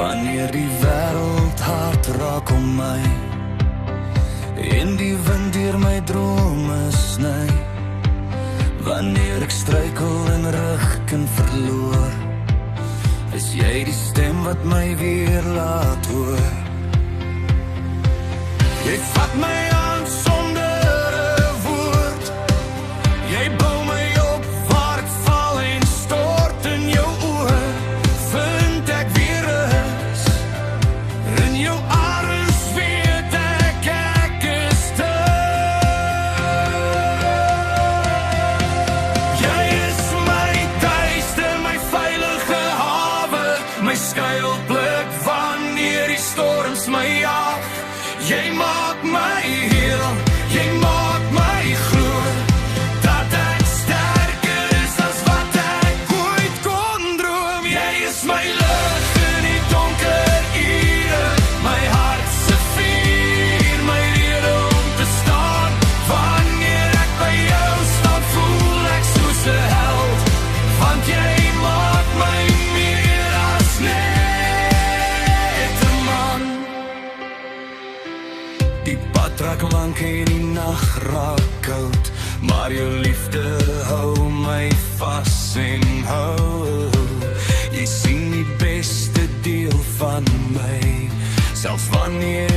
Wanneer die wêreld hard raak om my en die wind deur my drome sny, wanneer ek struikel en rigting verloor, is jy die stem wat my weer laat hoor. Jy vat my aan sonder 'n woord, jy bou my op waar ek val en stort in jou oë, vind ek weer rus, in jou arms weet ek is terug. Jy is my tuiste, my veilige hawe, my skuilplek wanneer die storms my jaag. Jy maak my heel, jy maak my glo, dat ek sterker is as wat ek ooit kon droom. Jy is my lig in die donker ure, my hart se vuur, my rede om te staan. Wanneer ek by jou staan, voel ek soos 'n held, want jy maak my meer as net 'n man. Die pad raak lank en die nag raak koud, maar jou liefde hou my vas en hou. Jy sien die beste deel van my, selfs wanneer